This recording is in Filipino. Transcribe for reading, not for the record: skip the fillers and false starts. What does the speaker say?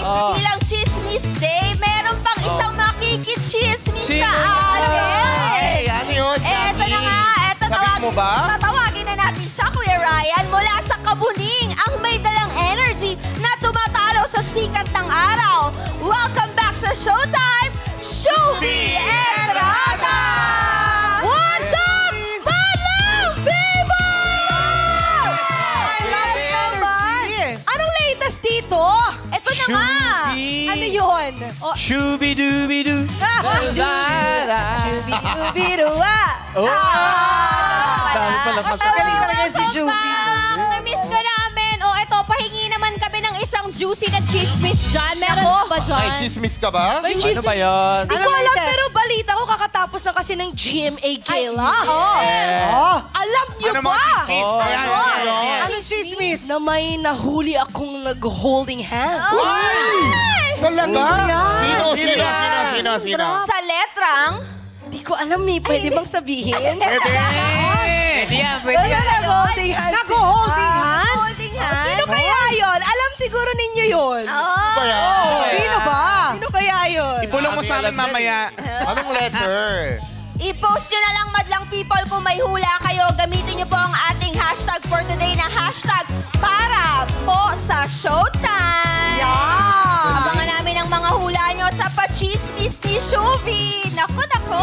Hindi lang chismis day, meron pang isang makikichismis Sino? na ate. Ay, ano yun? Eto na nga, eto Sabik mo ba? Tatawagin na natin siya, Kuya Ryan, mula sa Kabuning, ang may dalang energy na tumatalo sa sikat ng araw. Welcome back sa Showtime, Shubi Estrada! What's up, Madlang people? Anong latest dito? Ito na nga. Ano yun? Shooby-dooby-doo. Shubi-dubi-duwa. Oh! Dami pala Galing talaga si Shubi. Na-miss ka namin. O, eto, pahingi naman kami ng isang juicy na chismis dyan. Meron ba dyan? Ay, chismis ka ba? May Ano ba yun? Di ko alam, pero balita ko kakatapos na kasi ng GMA Gala. Alam niyo Ano ba? mga chismis? Oh, Ayan, ano ano yan? yun? Anong chismis? Na may nahuli akong nag-holding hand. Talaga? Yan. Sino? Sa letrang, Di ko alam eh. Pwede bang sabihin? Pwede. Pwede yan, pwede yan. Nag-holding hand. Nag-holding hand? holding hand. Sino kaya yun? Alam siguro ninyo yun. Ba yan? Sino ba? Sino kaya yun? Ipulong mo sa amin mamaya. Anong letter? I-post nyo na lang, Madlang People, kung may hula kayo. Gamitin nyo po ang ating hashtag for today na hashtag para po sa Showtime. Yeah! Abangan namin ang mga hula nyo sa pachismis ni Shubi. Naku, naku.